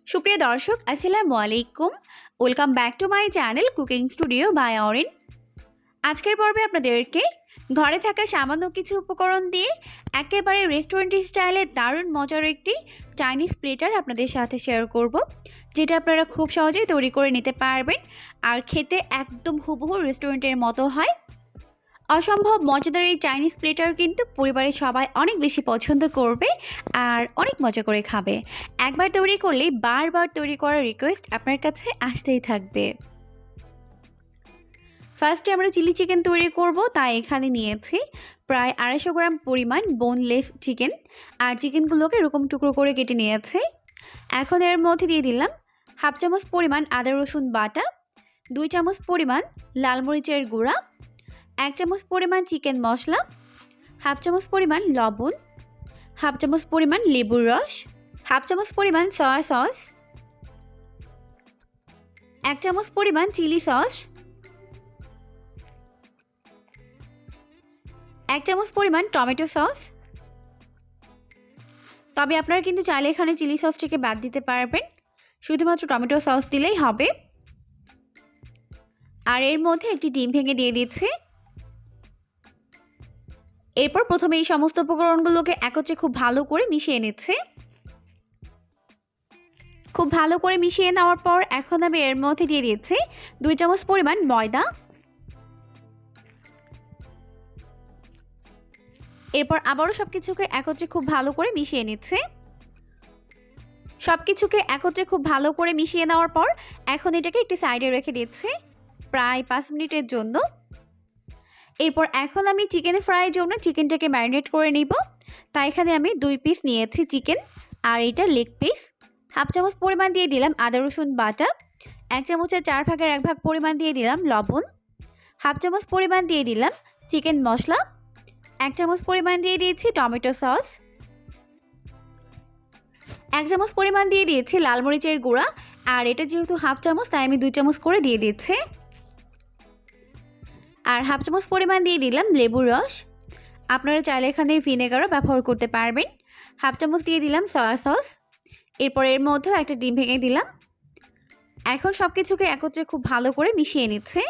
সুপ্রিয় দর্শক আসসালামু আলাইকুম। Welcome back to my channel cooking studio by Orin. আজকের পর্বে আপনাদেরকে ঘরে থাকা সামান্য কিছু উপকরণ দিয়ে একেবারে রেস্টুরেন্ট স্টাইলে দারুণ মজার একটি চাইনিজ প্লেটার আপনাদের সাথে শেয়ার করব, যেটা আপনারা খুব সহজেই তৈরি করে নিতে পারবেন আর খেতে একদম হুবহু রেস্টুরেন্টের মতো হয়। অসম্ভব মজাদার এই চাইনিজ প্লেটার কিন্তু পরিবারের সবাই অনেক বেশি পছন্দ করবে আর অনেক মজা করে খাবে। একবার তৈরি করলেই বারবার তৈরি করার রিকোয়েস্ট আপনার কাছে আসতেই থাকবে। ফার্স্টে আমরা চিলি চিকেন তৈরি করব, তাই এখানে নিয়েছি প্রায় 250 গ্রাম পরিমাণ বোনলেস চিকেন আর চিকেনগুলোকে এরকম টুকরো করে কেটে নিয়েছি। এখন এর মধ্যে দিয়ে দিলাম হাফ চামচ পরিমাণ আদা রসুন বাটা, 2 চামচ পরিমাণ লাল মরিচের গুঁড়া, 1 চামচ পরিমাণ চিকেন মশলা, হাফ চামচ পরিমাণ লবণ, হাফ চামচ পরিমাণ লেবুর রস, হাফ চামচ পরিমাণ সয়া সস, 1 চামচ পরিমাণ চিলি সস, 1 চামচ পরিমাণ টমেটো সস। তবে আপনারা কিন্তু চাইলে এখানে চিলি সসটিকে বাদ দিতে পারবেন, শুধুমাত্র টমেটো সস দিলেই হবে। আর এর মধ্যে একটি ডিম ভেঙে দিয়ে দিচ্ছি। এরপর প্রথমে এই সমস্ত উপকরণগুলোকে একত্রে খুব ভালো করে মিশিয়ে নিচ্ছে। খুব ভালো করে মিশিয়ে নেওয়ার পর এখন আমি এর মধ্যে দিয়ে দিচ্ছি 2 চামচ পরিমাণ ময়দা। এরপর আবারও সবকিছুকে একত্রে খুব ভালো করে মিশিয়ে নিচ্ছে। সবকিছুকে একত্রে খুব ভালো করে মিশিয়ে নেওয়ার পর এখন এটাকে একটি সাইডে রেখে দিচ্ছি প্রায় 5 মিনিটের জন্য। এরপর এখন আমি চিকেন ফ্রাইয়ের জন্য চিকেনটাকে ম্যারিনেট করে নিব। তাই এখানে আমি 2 পিস নিয়েছি চিকেন আর এটা লেগ পিস। হাফ চামচ পরিমাণ দিয়ে দিলাম আদা রসুন বাটা, 1 চামচের 4 ভাগের 1 ভাগ পরিমাণ দিয়ে দিলাম লবণ, হাফ চামচ পরিমাণ দিয়ে দিলাম চিকেন মশলা, 1 চামচ পরিমাণ দিয়ে দিয়েছি টমেটো সস, 1 চামচ পরিমাণ দিয়ে দিয়েছি লাল মরিচের গুঁড়া আর এটা যেহেতু হাফ চামচ তাই আমি 2 চামচ করে দিয়ে দিচ্ছি। আর হাফ চামচ পরিমাণ দিয়ে দিলাম লেবুর রস। আপনারা চাইলে এখানে ভিনেগারও ব্যবহার করতে পারবেন। হাফ চামচ দিয়ে দিলাম সয়া সস। এরপর এর মধ্যেও একটা ডিম ভেঙে দিলাম। এখন সব কিছুকে একত্রে খুব ভালো করে মিশিয়ে নিচ্ছে।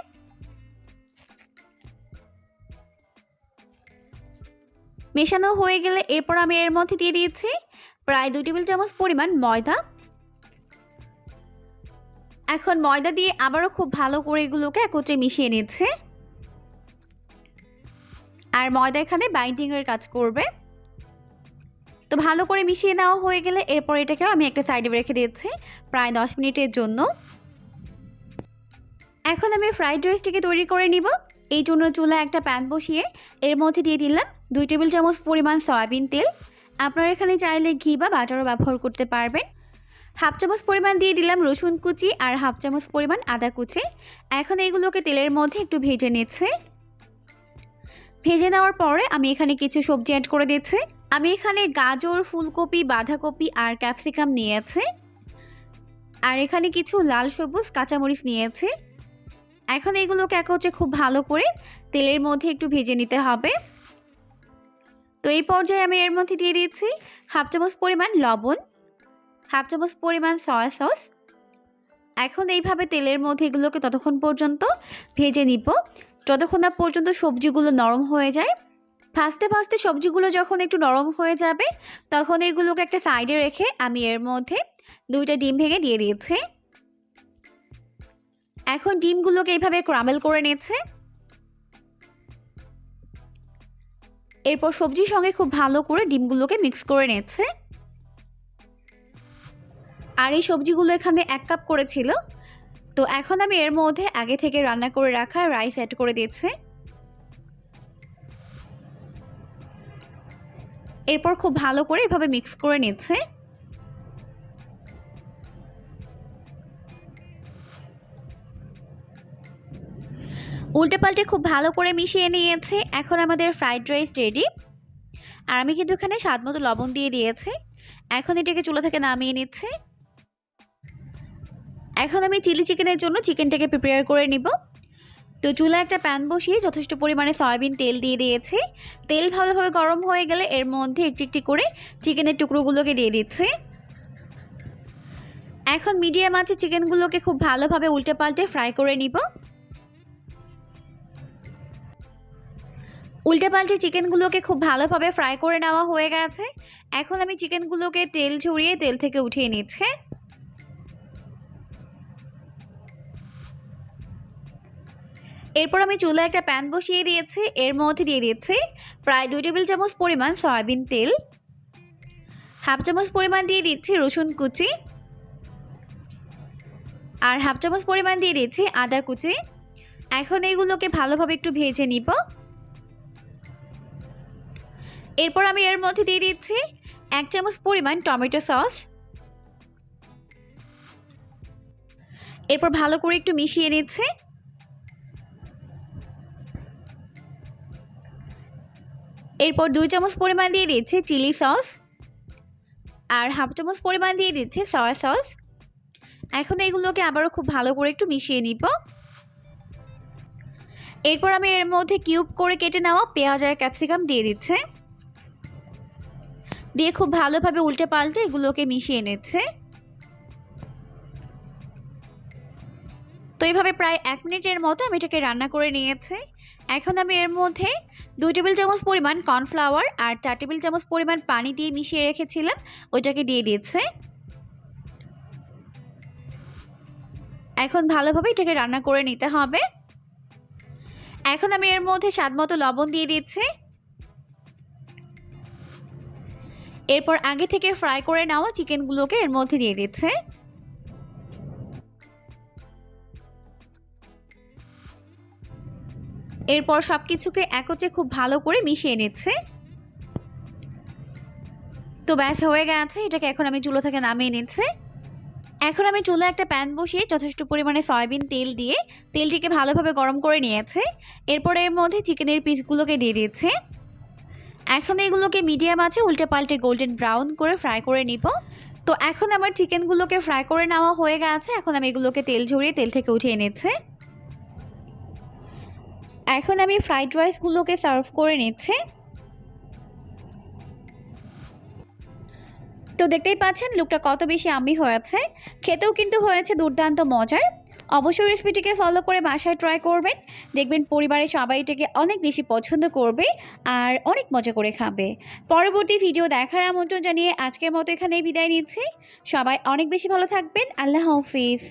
মেশানো হয়ে গেলে এরপর আমি এর মধ্যে দিয়ে দিয়েছি প্রায় 2 টেবিল চামচ পরিমাণ ময়দা। এখন ময়দা দিয়ে আবারও খুব ভালো করে এগুলোকে একত্রে মিশিয়ে নিচ্ছে। আর ময়দা এখানে বাইন্ডিংয়ের কাজ করবে। তো ভালো করে মিশিয়ে নেওয়া হয়ে গেলে এরপর এটাকেও আমি একটা সাইডে রেখে দিয়েছি প্রায় 10 মিনিটের জন্য। এখন আমি ফ্রাইড রাইসটিকে তৈরি করে নিব। এই জন্য চুলায় একটা প্যান বসিয়ে এর মধ্যে দিয়ে দিলাম 2 টেবিল চামচ পরিমাণ সয়াবিন তেল। আপনারা এখানে চাইলে ঘি বা বাটারও ব্যবহার করতে পারবেন। হাফ চামচ পরিমাণ দিয়ে দিলাম রসুন কুচি আর হাফ চামচ পরিমাণ আদা কুচি। এখন এইগুলোকে তেলের মধ্যে একটু ভেজে নিচ্ছে। ভেজে নেওয়ার পরে আমি এখানে কিছু সবজি অ্যাড করে দিচ্ছি। আমি এখানে গাজর, ফুলকপি, বাঁধাকপি আর ক্যাপসিকাম নিয়েছি আর এখানে কিছু লাল সবুজ কাঁচামরিচ নিয়েছি। এখন এগুলোকে একত্রে খুব ভালো করে তেলের মধ্যে একটু ভেজে নিতে হবে। তো এই পর্যায়ে আমি এর মধ্যে দিয়ে দিচ্ছি হাফ চামচ পরিমাণ লবণ, হাফ চামচ পরিমাণ সয়া সস। এখন এইভাবে তেলের মধ্যে এগুলোকে ততক্ষণ পর্যন্ত ভেজে নিব যতক্ষণ না পর্যন্ত সবজিগুলো নরম হয়ে যায়। ভাজতে ভাজতে সবজিগুলো যখন একটু নরম হয়ে যাবে তখন এগুলোকে একটা সাইডে রেখে আমি এর মধ্যে 2টা ডিম ভেঙে দিয়ে দিয়েছি। এখন ডিমগুলোকে এইভাবে ক্রাম্বল করে নিচ্ছে। এরপর সবজির সঙ্গে খুব ভালো করে ডিমগুলোকে মিক্স করে নিচ্ছে। আর এই সবজিগুলো এখানে 1 কাপ করেছিল। তো এখন আমি এর মধ্যে আগে থেকে রান্না করে রাখা রাইস অ্যাড করে দিচ্ছি। এরপর খুব ভালো করে এভাবে মিক্স করে নিচ্ছে। উল্টে পাল্টে খুব ভালো করে মিশিয়ে নিয়েছে। এখন আমাদের ফ্রাইড রাইস রেডি। আর আমি কিন্তু এখানে স্বাদ মতো লবণ দিয়ে দিয়েছি। এখন এটাকে চুলা থেকে নামিয়ে নিচ্ছে। এখন আমি চিলি চিকেনের জন্য চিকেনটাকে প্রিপেয়ার করে নিব। তো চুলায় একটা প্যান বসিয়ে যথেষ্ট পরিমাণে সয়াবিন তেল দিয়ে দিয়েছি। তেল ভালোভাবে গরম হয়ে গেলে এর মধ্যে একটি একটি করে চিকেনের টুকরোগুলোকে দিয়ে দিচ্ছি। এখন মিডিয়াম আঁচে চিকেনগুলোকে খুব ভালোভাবে উল্টে পাল্টে ফ্রাই করে নিব। উল্টে পাল্টে চিকেনগুলোকে খুব ভালোভাবে ফ্রাই করে নেওয়া হয়ে গেছে। এখন আমি চিকেনগুলোকে তেল ঝরিয়ে তেল থেকে উঠিয়ে নিচ্ছি। এরপর আমি চুলায় একটা প্যান বসিয়ে দিয়েছি। এর মধ্যে দিয়ে দিচ্ছি প্রায় 2 টেবিল চামচ পরিমাণ সয়াবিন তেল, হাফ চামচ পরিমাণ দিয়ে দিচ্ছি রসুন কুচি, আর হাফ চামচ পরিমাণ দিয়ে দিচ্ছি আদা কুচি। এখন এগুলোকে ভালোভাবে একটু ভেজে নিব। এরপর আমি এর মধ্যে দিয়ে দিচ্ছি 1 চামচ পরিমাণ টমেটো সস। এরপর ভালো করে একটু মিশিয়ে নিচ্ছি। এরপর 2 চামচ পরিমাণ দিয়ে দিচ্ছি চিলি সস, আর হাফ চামচ পরিমাণ দিয়ে দিচ্ছি সয়া সস। এখন এগুলোকে আবারও খুব ভালো করে একটু মিশিয়ে নিব। এরপর আমি এর মধ্যে কিউব করে কেটে নেওয়া পেঁয়াজ আর ক্যাপসিকাম দিয়ে দিচ্ছি, দিয়ে খুব ভালোভাবে উল্টে পাল্টে এগুলোকে মিশিয়ে নিচ্ছে। তো এইভাবে প্রায় 1 মিনিটের মতো আমি এটাকে রান্না করে নিয়েছি। এখন আমি এর মধ্যে 2 টেবিল চামচ পরিমাণ কর্নফ্লাওয়ার আর 4 টেবিল চামচ পরিমাণ পানি দিয়ে মিশিয়ে রেখেছিলাম, ওইটাকে দিয়ে দিয়েছে। এখন ভালোভাবে এটাকে রান্না করে নিতে হবে। এখন আমি এর মধ্যে স্বাদমতো লবণ দিয়ে দিচ্ছি। এরপর আগে থেকে ফ্রাই করে নেওয়া চিকেনগুলোকে এর মধ্যে দিয়ে দিচ্ছে। এরপর সবকিছুকে একত্রে খুব ভালো করে মিশিয়ে নিচ্ছে। তো ব্যাস হয়ে গেছে, এটাকে এখন আমি চুলা থেকে নামিয়ে নিচ্ছি। এখন আমি চুলায় একটা প্যান বসিয়ে যথেষ্ট পরিমাণে সয়াবিন তেল দিয়ে তেলটিকে ভালোভাবে গরম করে নিয়েছে। এরপর এর মধ্যে চিকেনের পিসগুলোকে দিয়ে দিচ্ছে। এখন এগুলোকে মিডিয়াম আঁচে উল্টে পাল্টে গোল্ডেন ব্রাউন করে ফ্রাই করে নিব। তো এখন আমার চিকেনগুলোকে ফ্রাই করে নেওয়া হয়ে গেছে। এখন আমি এগুলোকে তেল ঝরিয়ে তেল থেকে উঠিয়ে নিচ্ছি। এখন আমি ফ্রাইড রাইসগুলোকে সার্ভ করে নিচ্ছি। তো দেখতেই পাচ্ছেন লুকটা কত বেশি আম্মি হয়েছে, খেতেও কিন্তু হয়েছে দুর্দান্ত মজার। অবশ্যই রেসিপিটিকে ফলো করে বাসায় ট্রাই করবেন, দেখবেন পরিবারের সবাই এটাকে অনেক বেশি পছন্দ করবে আর অনেক মজা করে খাবে। পরবর্তী ভিডিও দেখার আমন্ত্রণ জানিয়ে আজকের মতো এখানেই বিদায় নিচ্ছি। সবাই অনেক বেশি ভালো থাকবেন। আল্লাহ হাফিজ।